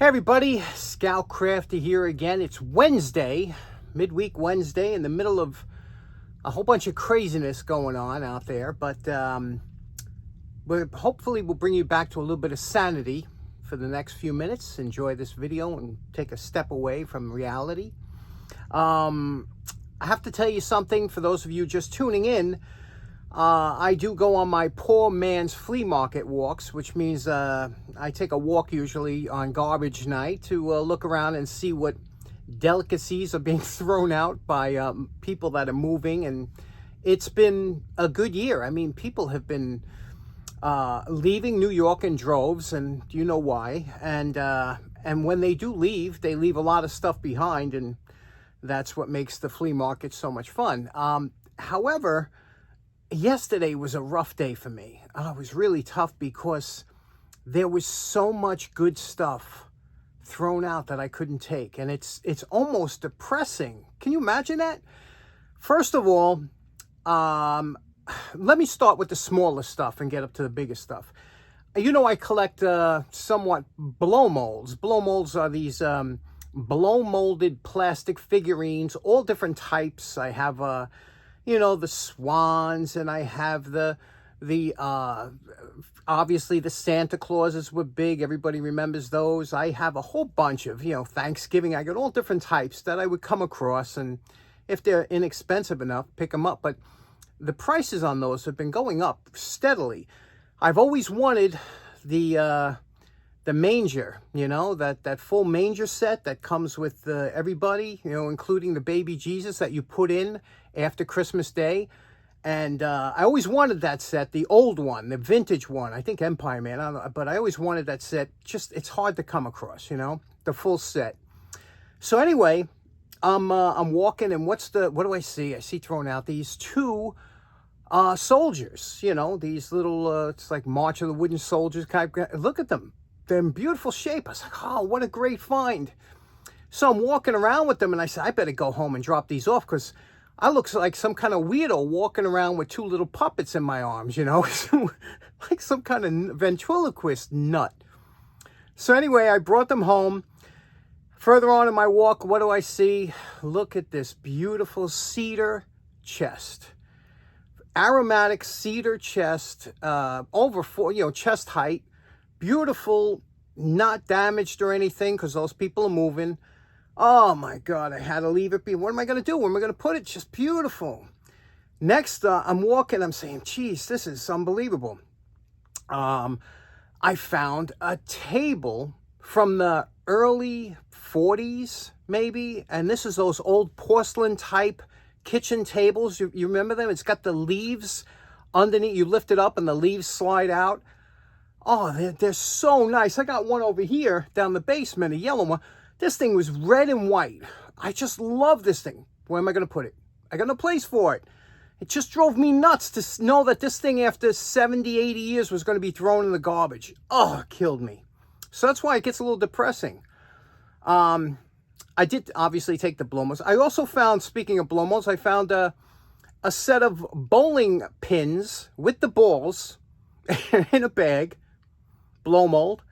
Hey everybody, Scout Crafty here again. It's Wednesday, midweek Wednesday, in the middle of a whole bunch of craziness going on out there, but hopefully we'll bring you back to a little bit of sanity for the next few minutes. Enjoy this video and take a step away from reality. I have to tell you something for those of you just tuning in. I do go on my poor man's flea market walks, which means I take a walk usually on garbage night to look around and see what delicacies are being thrown out by people that are moving. And it's been a good year. I mean, people have been leaving New York in droves, and you know why. And when they do leave, they leave a lot of stuff behind, and that's what makes the flea market so much fun. However, yesterday was a rough day for me. It was really tough because there was so much good stuff thrown out that I couldn't take. And it's almost depressing. Can you imagine that? First of all, let me start with the smaller stuff and get up to the biggest stuff. You know, I collect somewhat blow molds. Blow molds are these blow molded plastic figurines, all different types. I have you know, the swans, and I have the obviously the Santa Clauses were big. Everybody remembers those. I have a whole bunch of, you know, Thanksgiving. I got all different types that I would come across, and if they're inexpensive enough, pick them up. But the prices on those have been going up steadily. I've always wanted the manger, you know, that full manger set that comes with everybody, you know, including the baby Jesus that you put in after Christmas Day. And I always wanted that set, the old one, the vintage one. I think Empire Man, I don't know, but I always wanted that set. Just, it's hard to come across, you know, the full set. So anyway, I'm walking, and what do I see? I see thrown out these two soldiers, you know, these little, it's like March of the Wooden Soldiers kind of. Look at them. They're in beautiful shape. I was like, oh, what a great find. So I'm walking around with them, and I said, I better go home and drop these off, because I look like some kind of weirdo walking around with two little puppets in my arms, you know, like some kind of ventriloquist nut. So anyway, I brought them home. Further on in my walk, what do I see? Look at this beautiful cedar chest. Aromatic cedar chest, over 4, you know, chest height. Beautiful, not damaged or anything, because those people are moving. Oh my God, I had to leave it be. What am I going to do? Where am I going to put it? Just beautiful. Next, I'm walking. I'm saying, geez, this is unbelievable. I found a table from the early 40s, maybe. And this is those old porcelain type kitchen tables. You remember them? It's got the leaves underneath. You lift it up and the leaves slide out. Oh, they're so nice. I got one over here down the basement, a yellow one. This thing was red and white. I just love this thing. Where am I going to put it? I got no place for it. It just drove me nuts to know that this thing after 70, 80 years was going to be thrown in the garbage. Oh, it killed me. So that's why it gets a little depressing. I did obviously take the blow molds. I also found, speaking of blow molds, I found a set of bowling pins with the balls in a bag. Blow mold.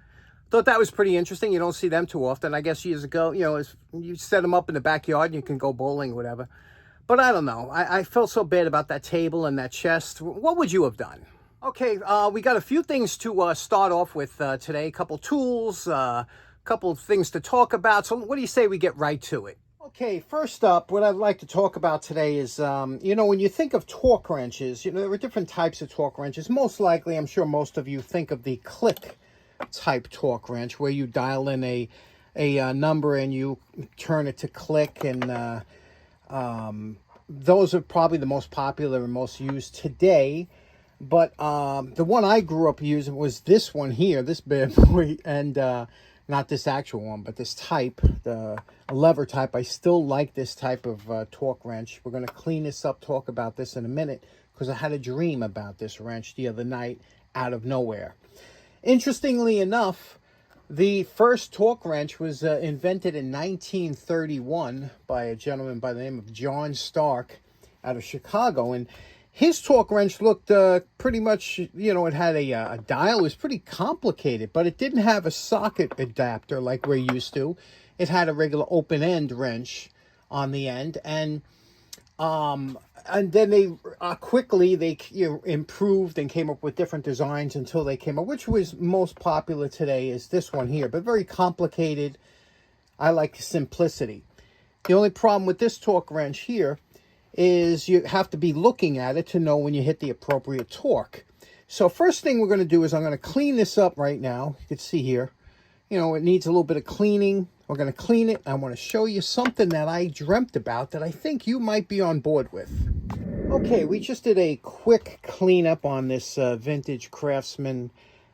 Thought that was pretty interesting. You don't see them too often. I guess years ago, you know, you set them up in the backyard and you can go bowling, whatever. But I don't know. I felt so bad about that table and that chest. What would you have done? Okay, we got a few things to start off with today. A couple tools, a couple things to talk about. So what do you say we get right to it? Okay, first up, what I'd like to talk about today is, you know, when you think of torque wrenches, you know, there are different types of torque wrenches. Most likely, I'm sure most of you think of the click type torque wrench, where you dial in a number and you turn it to click, and those are probably the most popular and most used today. But the one I grew up using was this one here, this bad boy, and not this actual one, but this type, the lever type. I still like this type of torque wrench. We're going to clean this up, talk about this in a minute, because I had a dream about this wrench the other night out of nowhere. Interestingly enough, the first torque wrench was invented in 1931 by a gentleman by the name of John Stark out of Chicago. And His torque wrench looked pretty much, you know, it had a dial. It was pretty complicated, but it didn't have a socket adapter like we're used to. It had a regular open-end wrench on the end, and then they quickly improved and came up with different designs until they came up. Which was most popular today is this one here, but very complicated. I like simplicity. The only problem with this torque wrench here is you have to be looking at it to know when you hit the appropriate torque. So first thing we're going to do is I'm going to clean this up right now. You can see here, you know, it needs a little bit of cleaning. We're going to clean it. I want to show you something that I dreamt about that I think you might be on board with. Okay, we just did a quick cleanup on this vintage Craftsman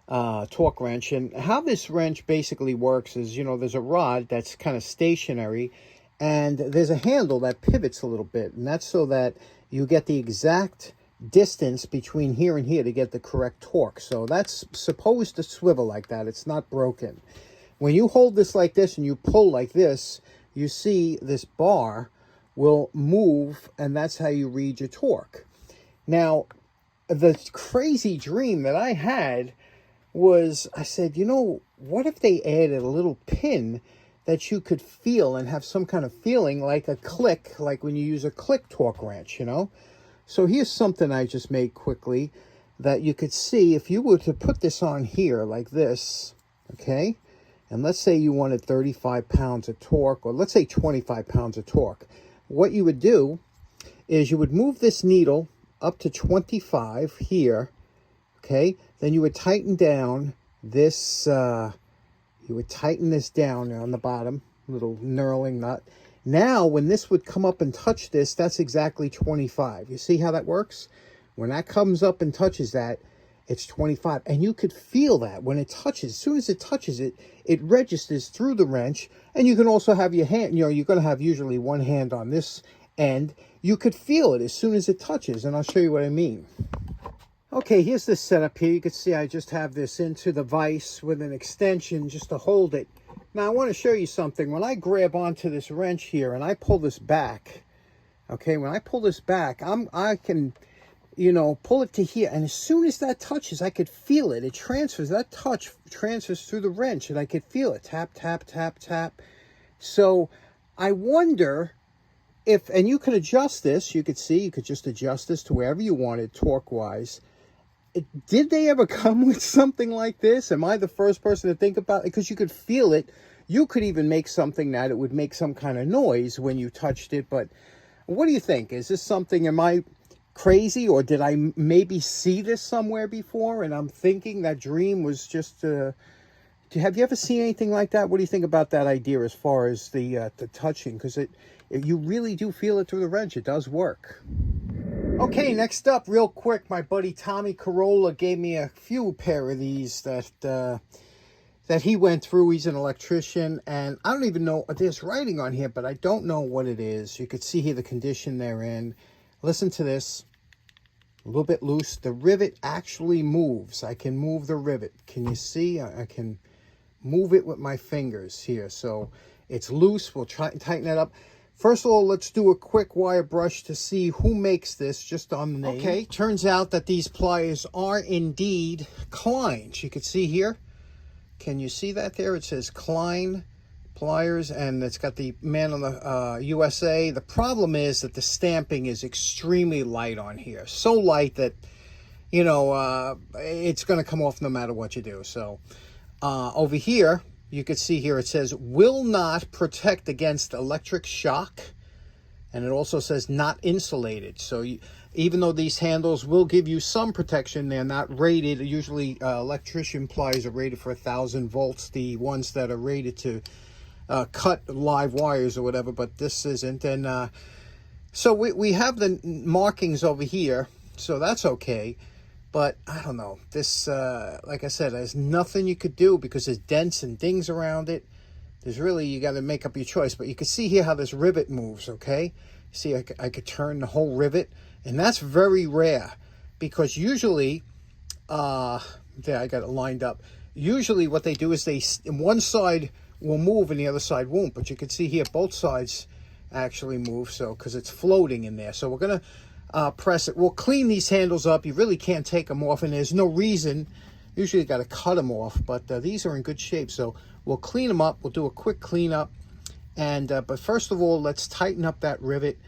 torque wrench. And how this wrench basically works is, you know, there's a rod that's kind of stationary, and there's a handle that pivots a little bit, and that's so that you get the exact distance between here and here to get the correct torque. So that's supposed to swivel like that. It's not broken. When you hold this like this and you pull like this, you see this bar will move, and that's how you read your torque. Now, the crazy dream that I had was, I said, you know, what if they added a little pin that you could feel and have some kind of feeling like a click, like when you use a click torque wrench, you know? So here's something I just made quickly that you could see if you were to put this on here like this, okay? And let's say you wanted 35 pounds of torque, or let's say 25 pounds of torque. What you would do is you would move this needle up to 25 here, okay? Then you would tighten down this, you would tighten this down on the bottom, little knurling nut. Now, when this would come up and touch this, that's exactly 25. You see how that works? When that comes up and touches that, it's 25. And you could feel that when it touches. As soon as it touches it, it registers through the wrench. And you can also have your hand, you know, you're going to have usually one hand on this end. You could feel it as soon as it touches, and I'll show you what I mean. Okay, here's the setup here. You can see I just have this into the vise with an extension just to hold it. Now, I want to show you something. When I grab onto this wrench here and I pull this back, okay, when I pull this back, I can, you know, pull it to here. And as soon as that touches, I could feel it. It transfers, that touch transfers through the wrench, and I could feel it. Tap, tap, tap, tap. So I wonder if, and you could adjust this. You could see, you could just adjust this to wherever you wanted torque-wise. Did they ever come with something like this? Am I the first person to think about it? Because you could feel it. You could even make something that it would make some kind of noise when you touched it. But what do you think? Is this something, am I crazy, or did I maybe see this somewhere before and I'm thinking that dream was just have you ever seen anything like that? What do you think about that idea as far as the touching? Because you really do feel it through the wrench. It does work. Okay, next up, real quick, my buddy Tommy Carola gave me a few pair of these that he went through. He's an electrician, and I don't even know, there's writing on here, but I don't know what it is. You could see here the condition they're in. Listen to this. A little bit loose. The rivet actually moves. I can move the rivet. Can you see? I can move it with my fingers here. So it's loose. We'll try and tighten that up. First of all, let's do a quick wire brush to see who makes this, just on the name. Okay, turns out that these pliers are indeed Klein. You can see here. Can you see that there? It says Klein pliers, and it's got the man on the USA. The problem is that the stamping is extremely light on here. So light that, you know, it's going to come off no matter what you do. So over here, you can see here it says, will not protect against electric shock. And it also says not insulated. So even though these handles will give you some protection, they're not rated. Usually electrician pliers are rated for 1,000 volts. The ones that are rated to cut live wires or whatever, but this isn't. And so we have the markings over here. So that's okay. But I don't know, this, like I said, there's nothing you could do because there's dents and dings around it. There's really, you got to make up your choice. But you can see here how this rivet moves, okay? See, I could turn the whole rivet. And that's very rare because usually, there, I got it lined up. Usually what they do is one side will move and the other side won't. But you can see here both sides actually move, so because it's floating in there. So we're going to press it. We'll clean these handles up. You really can't take them off, and there's no reason. Usually you got to cut them off, but these are in good shape. So we'll clean them up. We'll do a quick cleanup. And but first of all, let's tighten up that rivet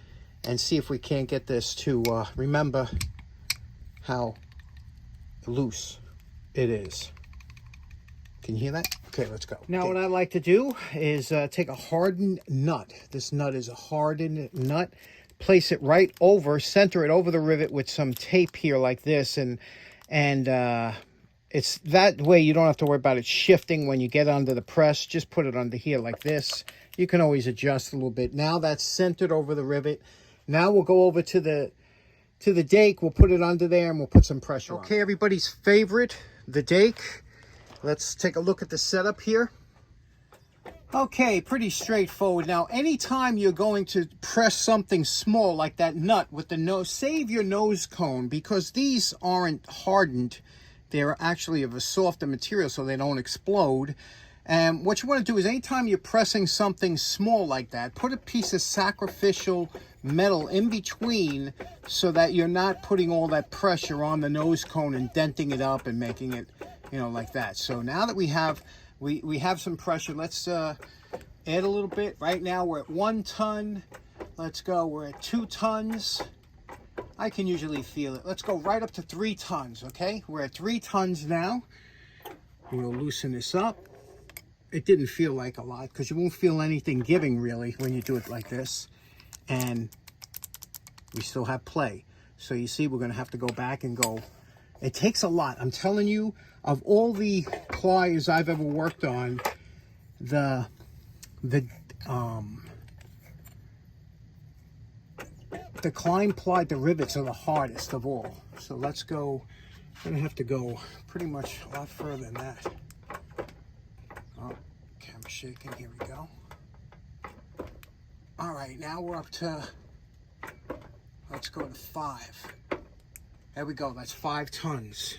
and see if we can't get this to remember how loose it is. Can you hear that? Okay, let's go. Now what I like to do is take a hardened nut. This nut is a hardened nut. Place it right over, center it over the rivet with some tape here like this, and it's that way you don't have to worry about it shifting when you get under the press. Just put it under here like this. You can always adjust a little bit. Now that's centered over the rivet. Now we'll go over to the dake. We'll put it under there and we'll put some pressure on. Okay, everybody's favorite, the dake. Let's take a look at the setup here. Okay, pretty straightforward. Now, anytime you're going to press something small like that nut with the nose, save your nose cone, because these aren't hardened. They're actually of a softer material so they don't explode. And what you want to do is anytime you're pressing something small like that, put a piece of sacrificial metal in between so that you're not putting all that pressure on the nose cone and denting it up and making it, you know, like that. So now that we have some pressure, let's add a little bit. Right now we're at 1 ton. Let's go, we're at 2 tons. I can usually feel it. Let's go right up to 3 tons, okay? We're at 3 tons now. We'll loosen this up. It didn't feel like a lot because you won't feel anything giving really when you do it like this. And we still have play. So you see, we're going to have to go back and go. It takes a lot. I'm telling you, of all the pliers I've ever worked on, the Klein ply, the rivets are the hardest of all. So let's go. I'm going to have to go pretty much a lot further than that. Oh, camera shaking. Here we go. All right, now we're up to, let's go to 5. There we go. That's 5 tons.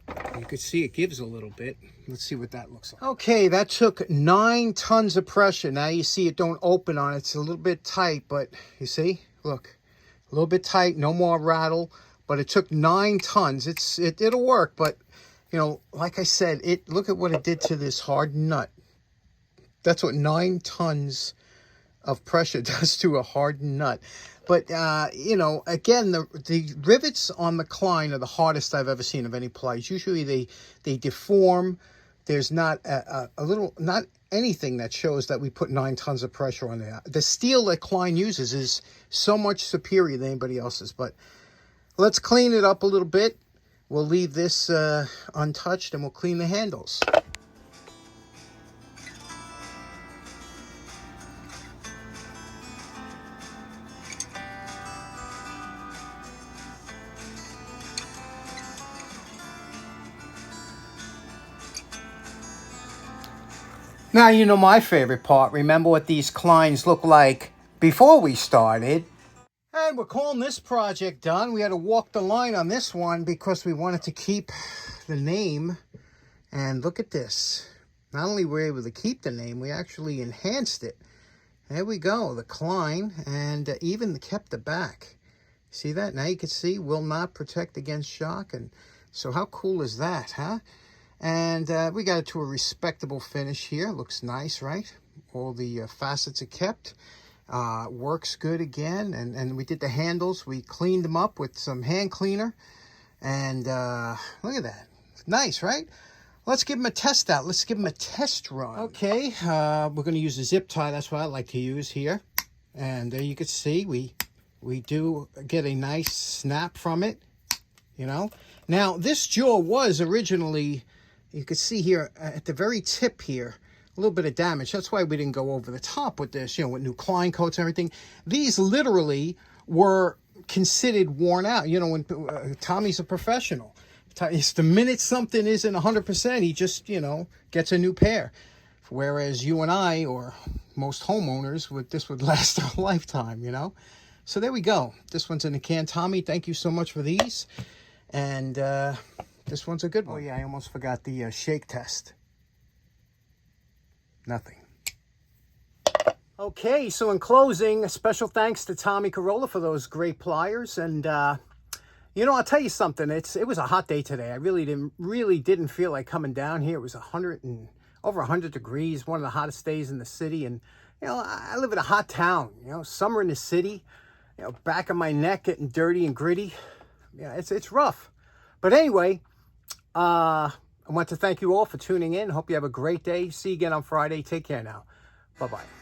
You can see it gives a little bit. Let's see what that looks like. Okay, that took 9 tons of pressure. Now you see it don't open on it. It's a little bit tight, but you see, look, a little bit tight, no more rattle, but it took 9 tons. It'll work, but you know, like I said, look at what it did to this hard nut. That's what 9 tons of pressure does to a hardened nut. But, you know, again, the rivets on the Klein are the hardest I've ever seen of any pliers. Usually they deform. There's not not anything that shows that we put 9 tons of pressure on there. The steel that Klein uses is so much superior than anybody else's. But let's clean it up a little bit. We'll leave this untouched and we'll clean the handles. Now, you know my favorite part. Remember what these Kleins look like before we started. And we're calling this project done. We had to walk the line on this one because we wanted to keep the name. And look at this. Not only were we able to keep the name, we actually enhanced it. There we go, the Klein, and even kept the back. See that? Now you can see, will not protect against shock. And so how cool is that, huh? And we got it to a respectable finish here. Looks nice, right? All the facets are kept. Works good again. And we did the handles. We cleaned them up with some hand cleaner. And look at that. Nice, right? Let's give them a test out. Let's give them a test run. Okay, we're going to use a zip tie. That's what I like to use here. And there you can see we do get a nice snap from it, you know. Now, this jaw was originally, you can see here at the very tip here, a little bit of damage. That's why we didn't go over the top with this, you know, with new Klein coats and everything. These literally were considered worn out. You know, when Tommy's a professional. It's the minute something isn't 100%, he just, you know, gets a new pair. Whereas you and I, or most homeowners, this would last a lifetime, you know. So there we go. This one's in the can. Tommy, thank you so much for these. And this one's a good one. Oh, yeah, I almost forgot the shake test. Nothing. Okay, so in closing, a special thanks to Tommy Carola for those great pliers. And you know, I'll tell you something. It was a hot day today. I really didn't feel like coming down here. It was over 100 degrees, one of the hottest days in the city. And you know, I live in a hot town. You know, summer in the city. You know, back of my neck getting dirty and gritty. Yeah, it's rough. But anyway, I want to thank you all for tuning in. Hope you have a great day. See you again on Friday. Take care now. Bye-bye.